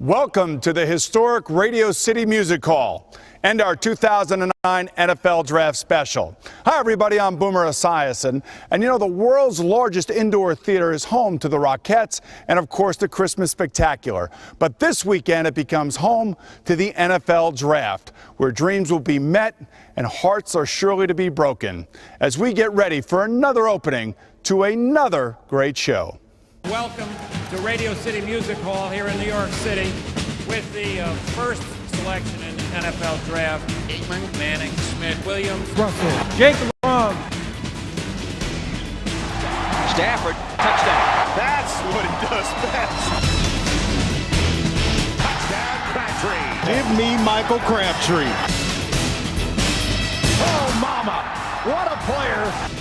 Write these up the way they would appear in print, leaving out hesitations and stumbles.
Welcome to the historic Radio City Music Hall and our 2009 NFL Draft Special. Hi, everybody. I'm Boomer Esiason. And you know, the world's largest indoor theater is home to the Rockettes and, of course, the Christmas Spectacular. But this weekend, it becomes home to the NFL Draft, where dreams will be met and hearts are surely to be broken as we get ready for another opening to another great show. Welcome to Radio City Music Hall here in New York City with the first selection in the NFL Draft. Aikman, Manning, Smith, Williams, Russell, Jacob Long. Stafford, touchdown. That's what it does best. Touchdown, Crabtree. Give me Michael Crabtree. Oh, mama. What a player.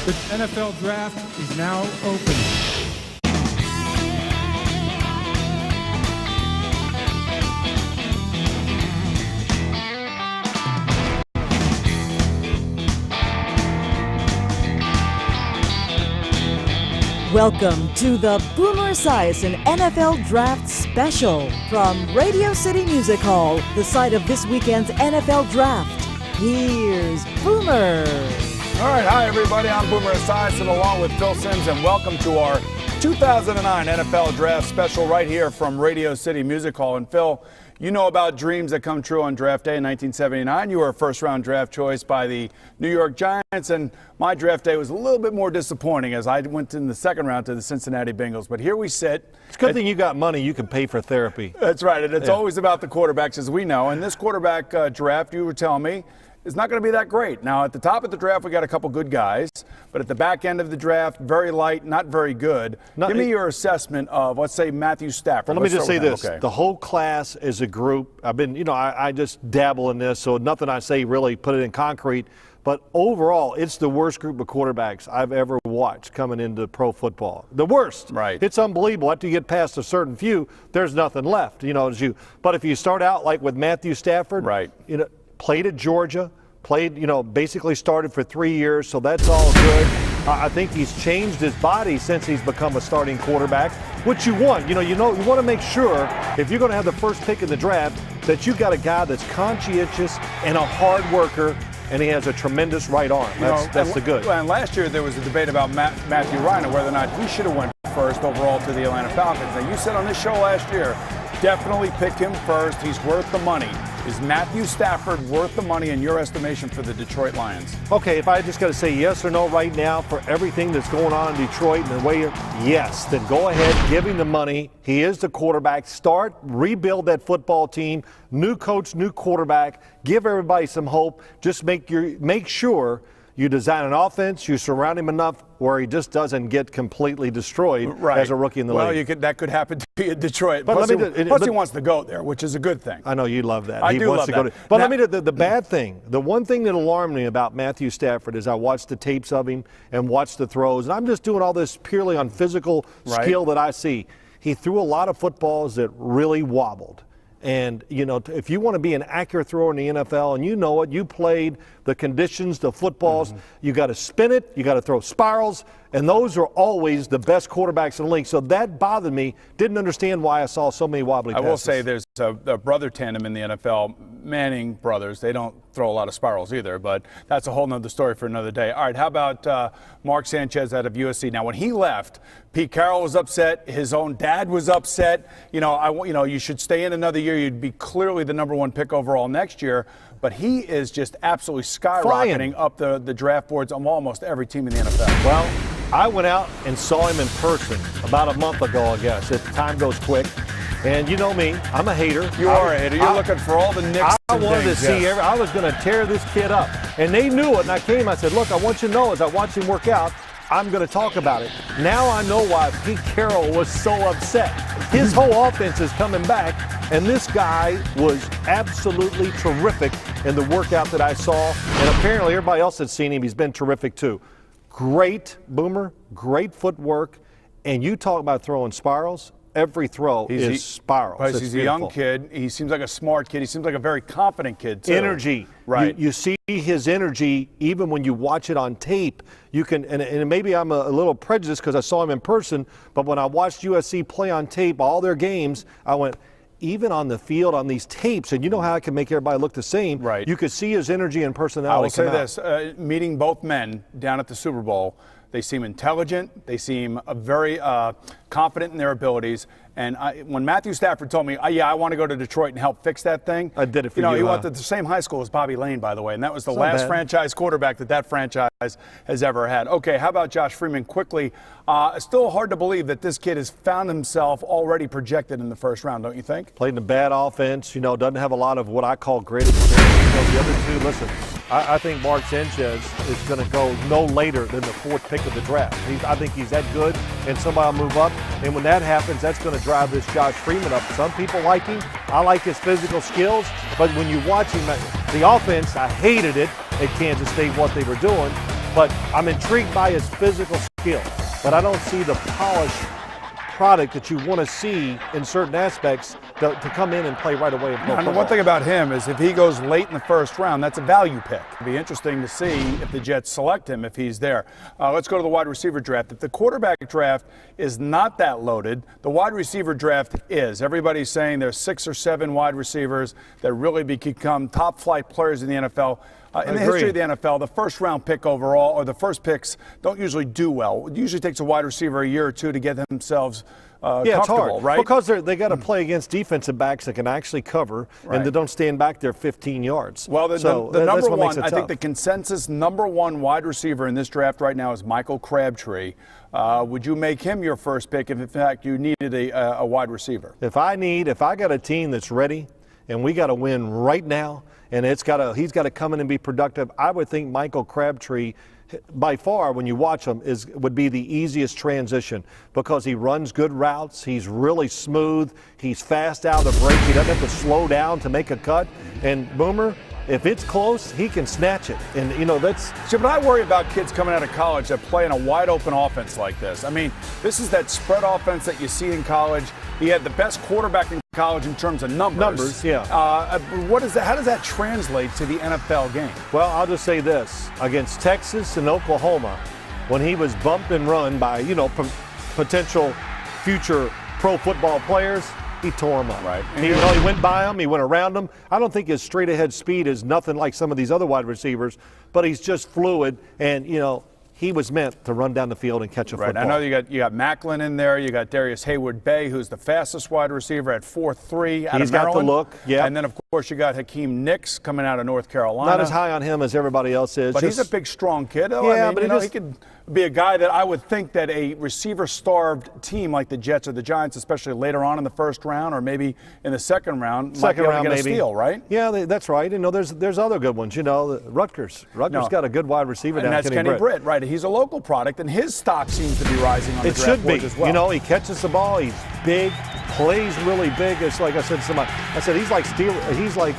The NFL Draft is now open. Welcome to the Boomer Esiason NFL Draft Special from Radio City Music Hall, the site of this weekend's NFL Draft. Here's Boomer. All right, hi, everybody. I'm Boomer Esiason along with Phil Simms, and welcome to our 2009 NFL Draft Special right here from Radio City Music Hall. And Phil, you know about dreams that come true on draft day in 1979. You were a first-round draft choice by the New York Giants, and my draft day was a little bit more disappointing as I went in the second round to the Cincinnati Bengals. But here we sit. It's a good thing you got money. You can pay for therapy. That's right, and it's always about the quarterbacks, as we know. And this quarterback draft, you were telling me, is not going to be that great. Now, at the top of the draft, we got a couple good guys, but at the back end of the draft, very light, not very good. Give me your assessment of, let's say, Matthew Stafford. Well, let me just say this. Okay. The whole class as a group, I've been, I just dabble in this, so nothing I say really put it in concrete. But overall, it's the worst group of quarterbacks I've ever watched coming into pro football. The worst. Right. It's unbelievable. After you get past a certain few, there's nothing left. But if you start out like with Matthew Stafford, right. Played at Georgia, basically started for 3 years, so that's all good. I think he's changed his body since he's become a starting quarterback, which you want. You want to make sure if you're going to have the first pick in the draft that you got a guy that's conscientious and a hard worker, and he has a tremendous right arm. That's the good. And last year there was a debate about Matthew Ryan and whether or not he should have went first overall to the Atlanta Falcons. Now, you said on this show last year, definitely pick him first. He's worth the money. Is Matthew Stafford worth the money in your estimation for the Detroit Lions? Okay, if I just got to say yes or no right now for everything that's going on in Detroit and the way yes, then go ahead, give him the money. He is the quarterback. Start, rebuild that football team. New coach, new quarterback. Give everybody some hope. Just make sure you design an offense, you surround him enough where he just doesn't get completely destroyed as a rookie in the league. Well, that could happen to be in Detroit. But plus he wants to go there, which is a good thing. I know you love that. I do love that. But the bad thing, the one thing that alarmed me about Matthew Stafford is I watched the tapes of him and watched the throws, and I'm just doing all this purely on physical skill that I see. He threw a lot of footballs that really wobbled. And, if you want to be an accurate thrower in the NFL, and you played the conditions, the footballs, you got to spin it, you got to throw spirals, and those are always the best quarterbacks in the league. So that bothered me. Didn't understand why I saw so many wobbly passes. I will say there's a brother tandem in the NFL, Manning brothers. They don't throw a lot of spirals either, but that's a whole nother story for another day. All right, how about Mark Sanchez out of USC? Now, when he left, Pete Carroll was upset. His own dad was upset. You should stay in another year. You'd be clearly the number one pick overall next year. But he is just absolutely skyrocketing up the draft boards on almost every team in the NFL. Well, I went out and saw him in person about a month ago, I guess. Time goes quick. And you know me, I'm a hater. You are a hater. You're looking for all the nicks. I wanted to see I was going to tear this kid up. And they knew it. And I came, I said, look, I want you to know as I watched him work out, I'm going to talk about it. Now I know why Pete Carroll was so upset. His whole offense is coming back, and this guy was absolutely terrific in the workout that I saw. And apparently everybody else that's seen him, he's been terrific too. Great, Boomer, great footwork. And you talk about throwing spirals. every throw is spirals. Because It's he's a beautiful. young kid. He seems like a smart kid. He seems like a very confident kid, too. Energy. Right. You see his energy even when you watch it on tape. You can, and maybe I'm a little prejudiced because I saw him in person, but when I watched USC play on tape all their games, I went, even on the field on these tapes, and you know how I can make everybody look the same. Right. You could see his energy and personality. I will say come out. this, meeting both men down at the Super Bowl, they seem intelligent. They seem very confident in their abilities. And when Matthew Stafford told me, I want to go to Detroit and help fix that thing. I did it for you. He went to the same high school as Bobby Lane, by the way, and that was the It's not last bad. franchise quarterback that franchise has ever had. Okay, how about Josh Freeman quickly? Still hard to believe that this kid has found himself already projected in the first round, don't you think? Played in a bad offense, doesn't have a lot of what I call great experience. The other two, listen, I think Mark Sanchez is going to go no later than the 4th pick of the draft. I think he's that good, and somebody will move up. And when that happens, that's going to drive this Josh Freeman up. Some people like him. I like his physical skills. But when you watch him, the offense, I hated it at Kansas State, what they were doing. But I'm intrigued by his physical skill. But I don't see the polished product that you want to see in certain aspects to come in and play right away. And the one thing about him is if he goes late in the first round, that's a value pick. It'll be interesting to see if the Jets select him if he's there. Let's go to the wide receiver draft. If the quarterback draft is not that loaded, the wide receiver draft is. Everybody's saying there's 6 or 7 wide receivers that really become top flight players in the NFL. In the history of the NFL, the first round pick overall, or the first picks, don't usually do well. It usually takes a wide receiver a year or two to get themselves it's comfortable, hard, right? because they got to play against defensive backs that can actually cover and that don't stand back there 15 yards. Well, the that's number what makes one, it I think tough. the consensus number 1 wide receiver in this draft right now is Michael Crabtree. Would you make him your first pick if, in fact, you needed a wide receiver? If I got a team that's ready and we got to win right now, and he's got to come in and be productive, I would think Michael Crabtree, by far, when you watch him, would be the easiest transition because he runs good routes. He's really smooth. He's fast out of the break. He doesn't have to slow down to make a cut. And Boomer, if it's close, he can snatch it. And, that's... See, but I worry about kids coming out of college that play in a wide-open offense like this. I mean, this is that spread offense that you see in college. He had the best quarterback in college in terms of numbers. Numbers, yeah. What is that? How does that translate to the NFL game? Well, I'll just say this. Against Texas and Oklahoma, when he was bumped and run by, potential future pro football players, he tore them up. Right. He went by them. He went around them. I don't think his straight-ahead speed is nothing like some of these other wide receivers, but he's just fluid, and, he was meant to run down the field and catch a football. I know you got Macklin in there. You got Darius Hayward-Bay, who's the fastest wide receiver at 4.3 out of Maryland. He's got the look, yeah. And then, of course, you got Hakeem Nicks coming out of North Carolina. Not as high on him as everybody else is. But he's a big, strong kid. Yeah, but he could be a guy that I would think that a receiver-starved team like the Jets or the Giants, especially later on in the first round or maybe in the second round, might be able to get a steal, right? Yeah, that's right. There's other good ones. Rutgers. Rutgers got a good wide receiver down. And that's Kenny Britt, right? He's a local product, and his stock seems to be rising on the draft boards as well. It should be. He catches the ball. He's big, plays really big. It's like I said to somebody. I said he's like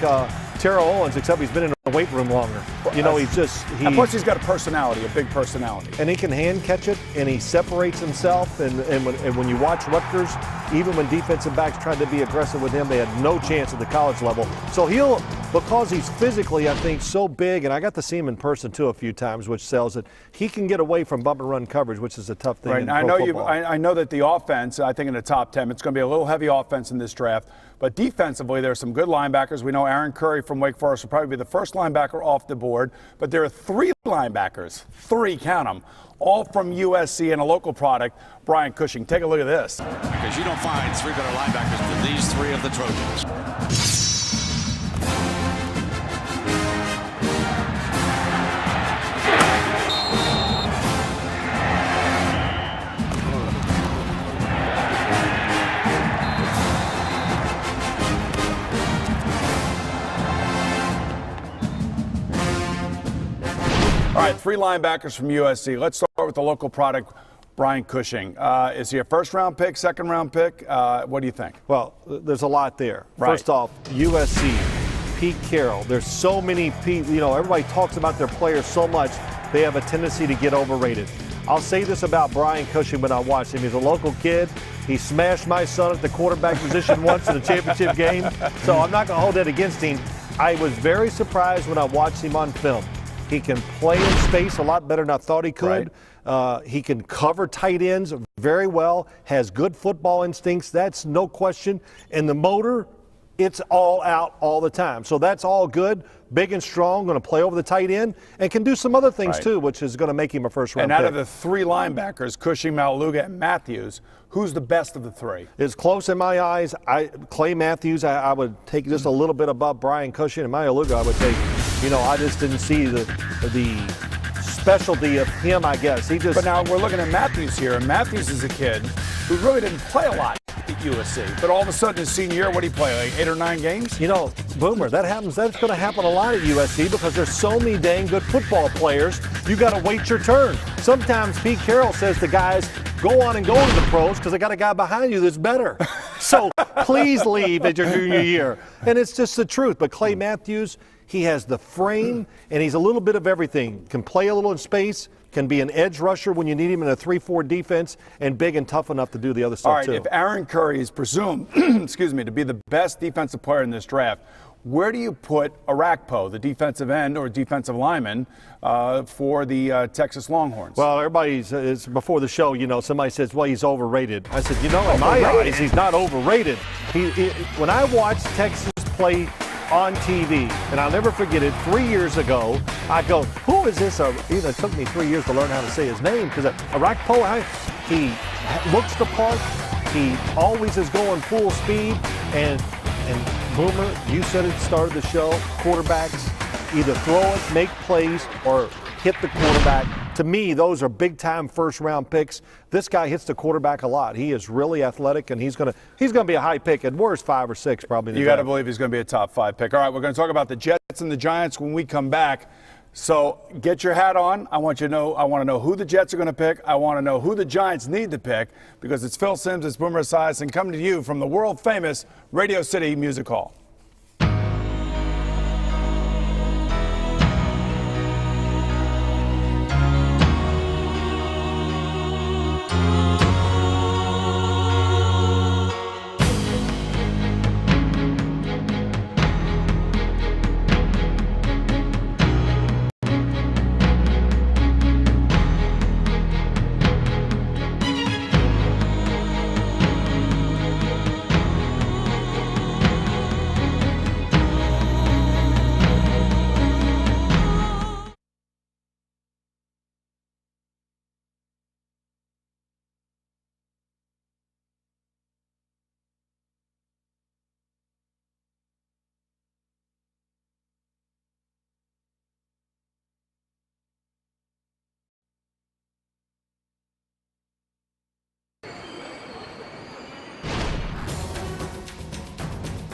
Terrell Owens, except he's been in the weight room longer. And plus he's got a personality, a big personality. And he can hand catch it, and he separates himself. And when you watch Rutgers, even when defensive backs tried to be aggressive with him, they had no chance at the college level. So because he's physically, I think, so big, and I got to see him in person too a few times, which sells it. He can get away from bump and run coverage, which is a tough thing. Right. In I pro know football. I know that the offense, I think in the top 10, it's going to be a little heavy offense in this draft. But defensively, there are some good linebackers. We know Aaron Curry from Wake Forest will probably be the first linebacker off the board. But there are 3 linebackers, 3, count them, all from USC and a local product, Brian Cushing. Take a look at this. Because you don't find 3 better linebackers than these 3 of the Trojans. All right, 3 linebackers from USC. Let's start with the local product, Brian Cushing. Is he a first-round pick, second-round pick? What do you think? Well, there's a lot there. Right. First off, USC Pete Carroll. There's so many people, everybody talks about their players so much, they have a tendency to get overrated. I'll say this about Brian Cushing when I watched him. He's a local kid. He smashed my son at the quarterback position once in a championship game, so I'm not going to hold that against him. I was very surprised when I watched him on film. He can play in space a lot better than I thought he could. Right. He can cover tight ends very well, has good football instincts, that's no question. And the motor, it's all out all the time. So that's all good. Big and strong, going to play over the tight end, and can do some other things too, which is going to make him a first-round pick. And out of the three linebackers, Cushing, Maluga, and Matthews, who's the best of the three? It's close in my eyes. Clay Matthews, I would take just a little bit above Brian Cushing, and Maluga I would take. I just didn't see the specialty of him, I guess. But now we're looking at Matthews here, and Matthews is a kid who really didn't play a lot at USC. But all of a sudden, his senior year, what did he play, like 8 or 9 games? Boomer, that happens. That's going to happen a lot at USC because there's so many dang good football players. You got to wait your turn. Sometimes Pete Carroll says to guys, go on and go to the pros because I got a guy behind you that's better. So please leave at your junior year. And it's just the truth. But Clay Matthews, he has the frame, and he's a little bit of everything. Can play a little in space, can be an edge rusher when you need him in a 3-4 defense, and big and tough enough to do the other stuff too. All right, if Aaron Curry is presumed, to be the best defensive player in this draft, where do you put Arakpo, the defensive end or defensive lineman, for the Texas Longhorns? Well, it's before the show, somebody says, well, he's overrated. I said, in my eyes, he's not overrated. When I watched Texas play on TV, and I'll never forget it, 3 years ago, I go, who is this? It took me 3 years to learn how to say his name, because Arakpo, he looks the part, he always is going full speed, and Boomer, you said at the start of the show, quarterbacks either throw it, make plays, or hit the quarterback. To me, those are big-time first-round picks. This guy hits the quarterback a lot. He is really athletic, and he's gonna be a high pick. At worst, 5 or 6 probably. You got to believe he's going to be a top 5 pick. All right, we're going to talk about the Jets and the Giants when we come back. So get your hat on. I want to know who the Jets are going to pick. I want to know who the Giants need to pick, because it's Phil Simms, it's Boomer Esiason coming to you from the world-famous Radio City Music Hall.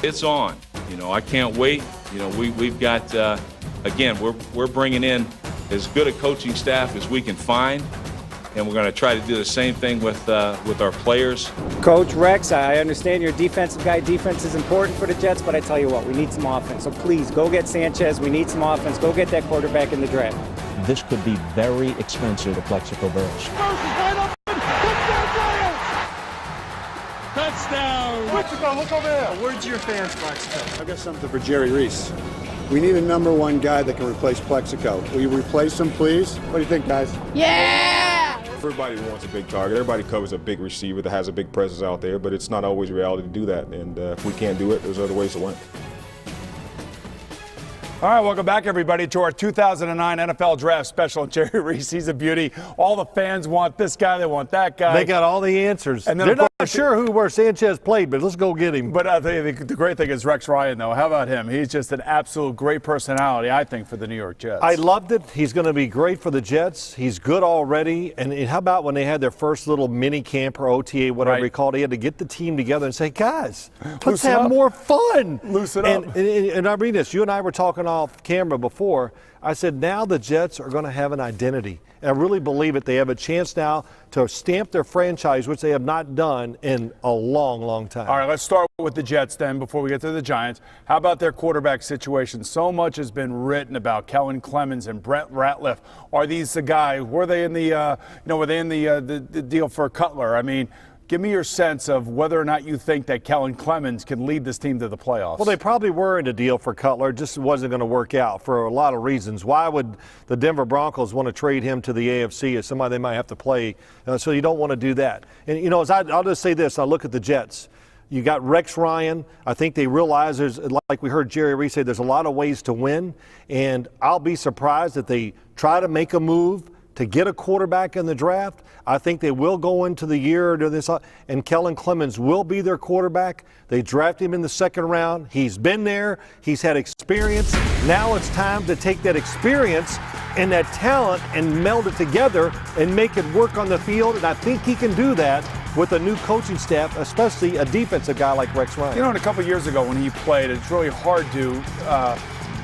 It's on. I can't wait. We've got, again, we're bringing in as good a coaching staff as we can find, and we're going to try to do the same thing with our players. Coach Rex, I understand you're a defensive guy. Defense is important for the Jets, but I tell you what, we need some offense. So please, go get Sanchez. We need some offense. Go get that quarterback in the draft. This could be very expensive to Plexico Burris. Touchdown! Plexico, look over there. Word to your fans, Plexico. I've got something for Jerry Reese. We need a number 1 guy that can replace Plexico. Will you replace him, please? What do you think, guys? Yeah! Everybody wants a big target. Everybody covers a big receiver that has a big presence out there, but it's not always reality to do that. And if we can't do it, there's other ways to win. All right, welcome back, everybody, to our 2009 NFL Draft Special. Jerry Reese, he's a beauty. All the fans want this guy, they want that guy. They got all the answers. And they're not sure where Sanchez played, but let's go get him. But I think the great thing is Rex Ryan, though. How about him? He's just an absolute great personality, I think, for the New York Jets. I loved it. He's going to be great for the Jets. He's good already. And how about when they had their first little mini camp or OTA, whatever you call it, he had to get the team together and say, guys, let's have more fun. Loosen up. And I mean this, you and I were talking off camera before, I said now the Jets are going to have an identity. And I really believe it. They have a chance now to stamp their franchise, which they have not done in a long, long time. All right, let's start with the Jets then before we get to the Giants. How about their quarterback situation? So much has been written about Kellen Clemens and Brett Ratliff. Are these the guys? Were they in the the deal for Cutler? I mean, give me your sense of whether or not you think that Kellen Clemens can lead this team to the playoffs. Well, they probably were in a deal for Cutler. It just wasn't going to work out for a lot of reasons. Why would the Denver Broncos want to trade him to the AFC as somebody they might have to play? So you don't want to do that. And, you know, I'll just say this. I look at the Jets. You got Rex Ryan. I think they realize there's, like we heard Jerry Reese say, there's a lot of ways to win. And I'll be surprised if they try to make a move to get a quarterback in the draft. I think they will go into the year to this, and Kellen Clemens will be their quarterback. They draft him in the second round. He's been there. He's had experience. Now it's time to take that experience and that talent and meld it together and make it work on the field. And I think he can do that with a new coaching staff, especially a defensive guy like Rex Ryan. You know, a couple of years ago when he played, it's really hard to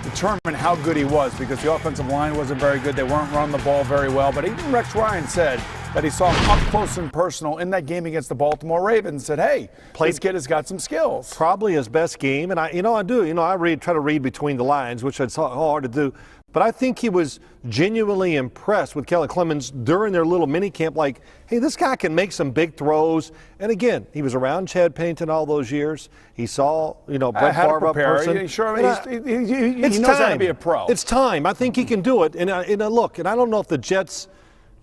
determine how good he was because the offensive line wasn't very good. They weren't running the ball very well. But even Rex Ryan said that he saw him up close and personal in that game against the Baltimore Ravens. Said, "Hey, this kid has got some skills." Probably his best game, and I try to read between the lines, which it's hard to do. But I think he was genuinely impressed with Kellen Clemens during their little mini camp. Like, hey, this guy can make some big throws. And again, he was around Chad Pennington all those years. He saw, Brett Favre up person. He knows how to be a pro. It's time. I think he can do it. And I don't know if the Jets.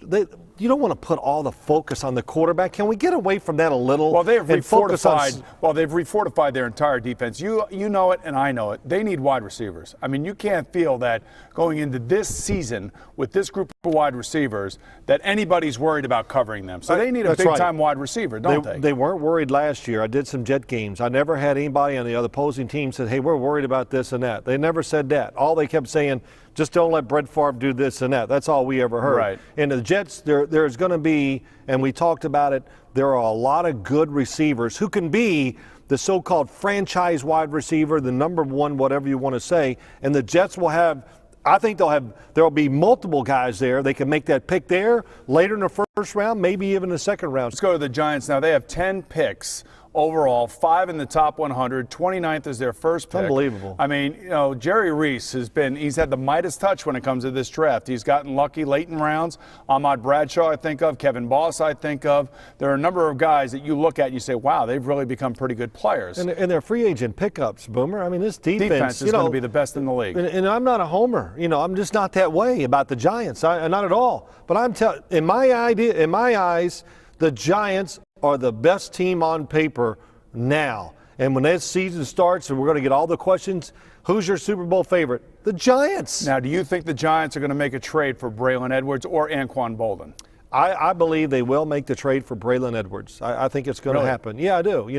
You don't want to put all the focus on the quarterback. Can we get away from that a little? Well, they've refortified their entire defense. You know it, and I know it. They need wide receivers. I mean, you can't feel that going into this season with this group of wide receivers that anybody's worried about covering them. So they need a big-time wide receiver, don't they? They weren't worried last year. I did some Jet games. I never had anybody on the other opposing team said, hey, we're worried about this and that. They never said that. All they kept saying, just don't let Brett Favre do this and that. That's all we ever heard. Right. And the Jets, there's going to be, and we talked about it, there are a lot of good receivers who can be the so-called franchise wide receiver, the number one, whatever you want to say. And the Jets will have, I think there'll be multiple guys there. They can make that pick there later in the first round, maybe even the second round. Let's go to the Giants now. They have 10 picks overall, 5 in the top 100, 29th is their first pick. Unbelievable. I mean, Jerry Reese he's had the Midas touch when it comes to this draft. He's gotten lucky late in rounds. Ahmad Bradshaw, I think of. Kevin Boss, I think of. There are a number of guys that you look at and you say, wow, they've really become pretty good players. And they're free agent pickups, Boomer. I mean, this defense is going to be the best in the league. And I'm not a homer. I'm just not that way about the Giants. Not at all. But in my eyes, the Giants are the best team on paper now. And when that season starts and we're going to get all the questions, who's your Super Bowl favorite? The Giants. Now, do you think the Giants are going to make a trade for Braylon Edwards or Anquan Bolden? I believe they will make the trade for Braylon Edwards. I think it's going to happen. Yeah, I do.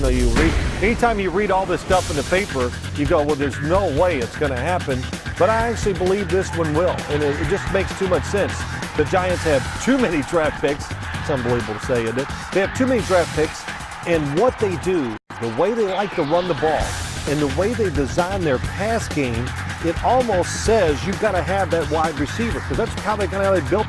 Anytime you read all this stuff in the paper, you go, well, there's no way it's going to happen. But I actually believe this one will. And it just makes too much sense. The Giants have too many draft picks. It's unbelievable to say, isn't it? They have too many draft picks. And what they do, the way they like to run the ball, and the way they design their pass game, it almost says you've got to have that wide receiver, because that's how they built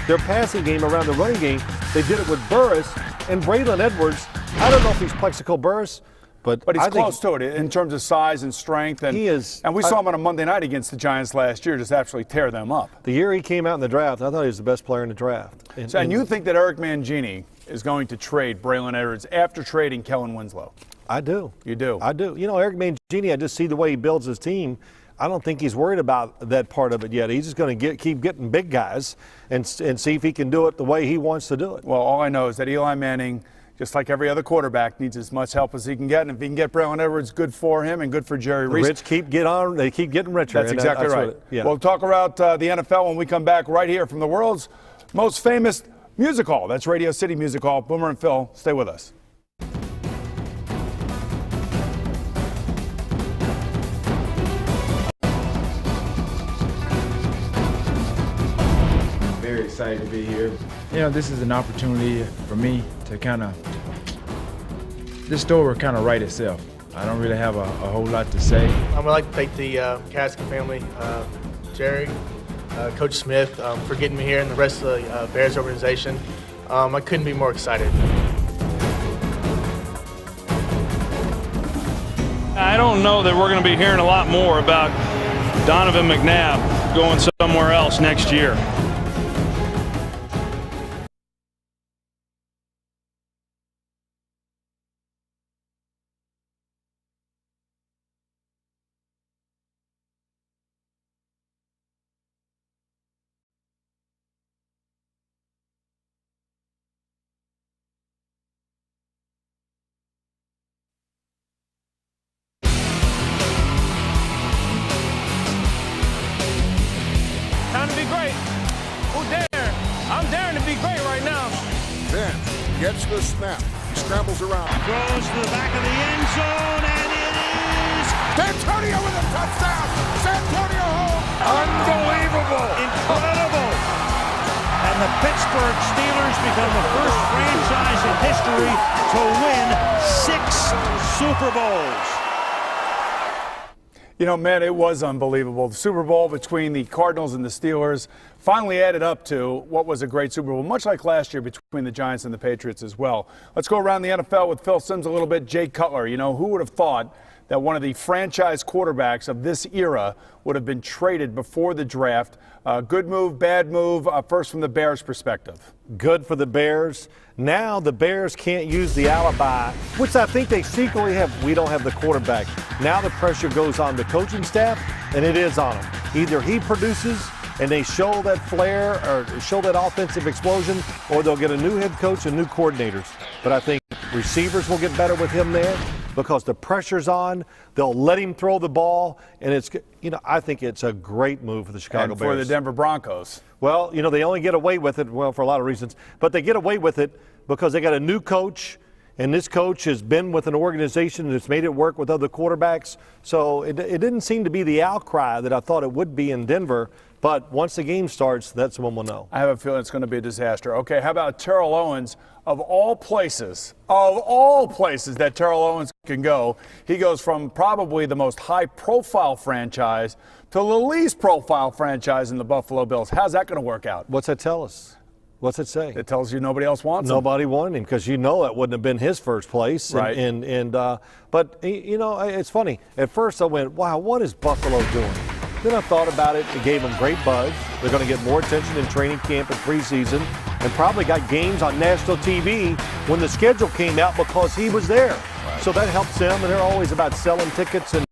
their passing game around the running game. They did it with Burris and Braylon Edwards. I don't know if he's Plexico Burris, but he's close to it in terms of size and strength. And he is. And we saw him on a Monday night against the Giants last year just absolutely tear them up. The year he came out in the draft, I thought he was the best player in the draft. And you think that Eric Mangini is going to trade Braylon Edwards after trading Kellen Winslow? I do. You do? I do. Eric Mangini, I just see the way he builds his team. I don't think he's worried about that part of it yet. He's just going to keep getting big guys and see if he can do it the way he wants to do it. Well, all I know is that Eli Manning, just like every other quarterback, needs as much help as he can get. And if he can get Braylon Edwards, good for him and good for Jerry Reese. They keep getting richer. That's exactly right. We'll talk about the NFL when we come back right here from the world's most famous music hall. That's Radio City Music Hall. Boomer and Phil, stay with us. Very excited to be here. This is an opportunity for me to this story will kind of write itself. I don't really have a whole lot to say. I'd like to thank the Caskin family, Jerry, Coach Smith, for getting me here, and the rest of the Bears organization. I couldn't be more excited. I don't know that we're going to be hearing a lot more about Donovan McNabb going somewhere else next year. Time to be great. Who dare? I'm daring to be great right now. Then gets the snap. He scrambles around. Throws to the back of the end zone, and it is Santonio with a touchdown. Santonio home. Unbelievable. Incredible. And the Pittsburgh Steelers become the first franchise in history to win 6 Super Bowls. You know, man, it was unbelievable. The Super Bowl between the Cardinals and the Steelers finally added up to what was a great Super Bowl, much like last year between the Giants and the Patriots as well. Let's go around the NFL with Phil Simms a little bit. Jay Cutler, you know, who would have thought that one of the franchise quarterbacks of this era would have been traded before the draft? Good move, bad move, first from the Bears' perspective. Good for the Bears. Now the Bears can't use the alibi, which I think they secretly have. We don't have the quarterback. Now the pressure goes on the coaching staff, and it is on them. Either he produces and they show that flair or show that offensive explosion, or they'll get a new head coach and new coordinators. But I think receivers will get better with him there because the pressure's on. They'll let him throw the ball, and it's, you know, I think it's a great move for the Chicago Bears. And for the Denver Broncos. Well, you know, they only get away with it, well, for a lot of reasons, but they get away with it because they got a new coach, and this coach has been with an organization that's made it work with other quarterbacks. So it didn't seem to be the outcry that I thought it would be in Denver. But once the game starts, that's when we'll know. I have a feeling it's going to be a disaster. Okay, how about Terrell Owens? Of all places that Terrell Owens can go, he goes from probably the most high-profile franchise to the least profile franchise in the Buffalo Bills. How's that going to work out? What's that tell us? What's it say? It tells you nobody else wants him. Nobody wanted him because you know it wouldn't have been his first place. Right. But, you know, it's funny. At first I went, wow, what is Buffalo doing? Then I thought about it. It gave them great buzz. They're going to get more attention in training camp and preseason, and probably got games on national TV when the schedule came out because he was there. Right. So that helps them, and they're always about selling tickets. And,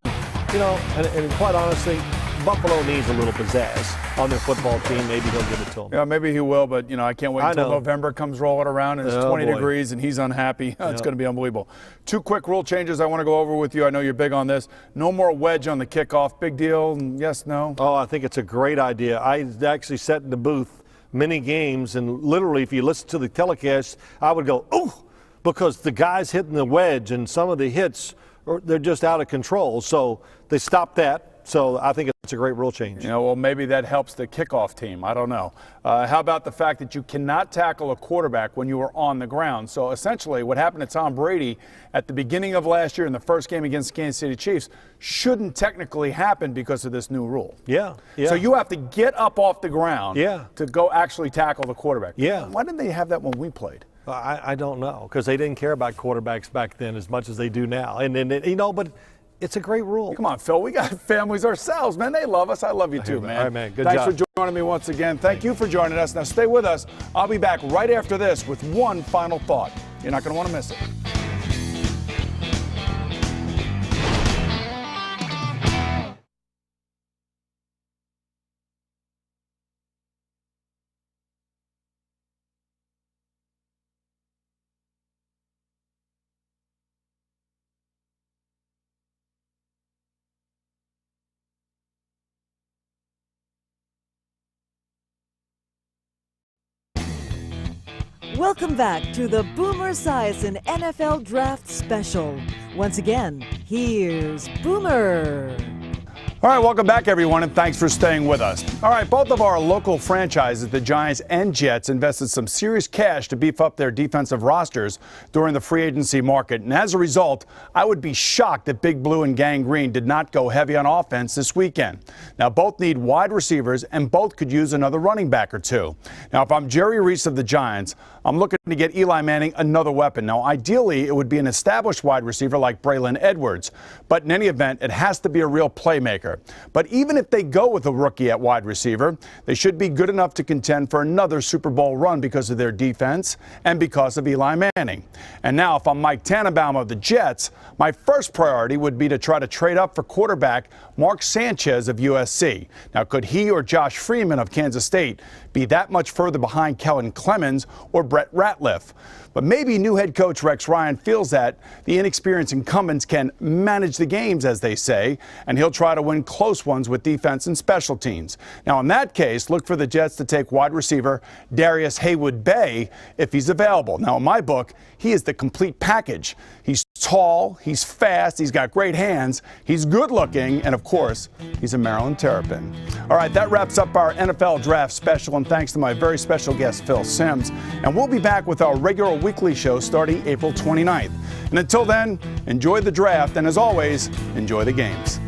you know, and quite honestly, Buffalo needs a little pizzazz on their football team. Maybe he'll give it to them. Yeah, maybe he will, but, you know, I can't wait until November comes rolling around and it's 20 degrees and he's unhappy. It's going to be unbelievable. 2 quick rule changes I want to go over with you. I know you're big on this. No more wedge on the kickoff. Big deal? Yes, no? Oh, I think it's a great idea. I actually sat in the booth many games, and literally if you listen to the telecast, I would go, ooh, because the guys hitting the wedge and some of the hits, they're just out of control. So they stopped that. So I think it's a great rule change. You know, well, maybe that helps the kickoff team. I don't know. How about the fact that you cannot tackle a quarterback when you are on the ground? So essentially what happened to Tom Brady at the beginning of last year in the first game against Kansas City Chiefs shouldn't technically happen because of this new rule. Yeah. So you have to get up off the ground to go actually tackle the quarterback. Yeah. Why didn't they have that when we played? I don't know, because they didn't care about quarterbacks back then as much as they do now. And you know, but it's a great rule. Come on, Phil. We got families ourselves, man. They love us. I love you too, man. All right, man. Good job. Thanks for joining me once again. Thank you for joining us. Now stay with us. I'll be back right after this with one final thought. You're not going to want to miss it. Welcome back to the Boomer Esiason NFL Draft Special. Once again, here's Boomer. All right, welcome back, everyone, and thanks for staying with us. All right, both of our local franchises, the Giants and Jets, invested some serious cash to beef up their defensive rosters during the free agency market. And as a result, I would be shocked that Big Blue and Gang Green did not go heavy on offense this weekend. Now, both need wide receivers, and both could use another running back or two. Now, if I'm Jerry Reese of the Giants, I'm looking to get Eli Manning another weapon. Now, ideally, it would be an established wide receiver like Braylon Edwards. But in any event, it has to be a real playmaker. But even if they go with a rookie at wide receiver, they should be good enough to contend for another Super Bowl run because of their defense and because of Eli Manning. And now, if I'm Mike Tannenbaum of the Jets, my first priority would be to try to trade up for quarterback Mark Sanchez of USC. Now, could he or Josh Freeman of Kansas State be that much further behind Kellen Clemens or Brett Ratliff? But maybe new head coach Rex Ryan feels that the inexperienced incumbents can manage the games, as they say, and he'll try to win close ones with defense and special teams. Now, in that case, look for the Jets to take wide receiver Darius Haywood-Bay if he's available. Now, in my book, he is the complete package. He's tall, he's fast, he's got great hands, he's good looking, and of course, he's a Maryland Terrapin. All right, that wraps up our NFL Draft Special, and thanks to my very special guest, Phil Simms. And we'll be back with our regular weekly show starting April 29th. And until then, enjoy the draft, and as always, enjoy the games.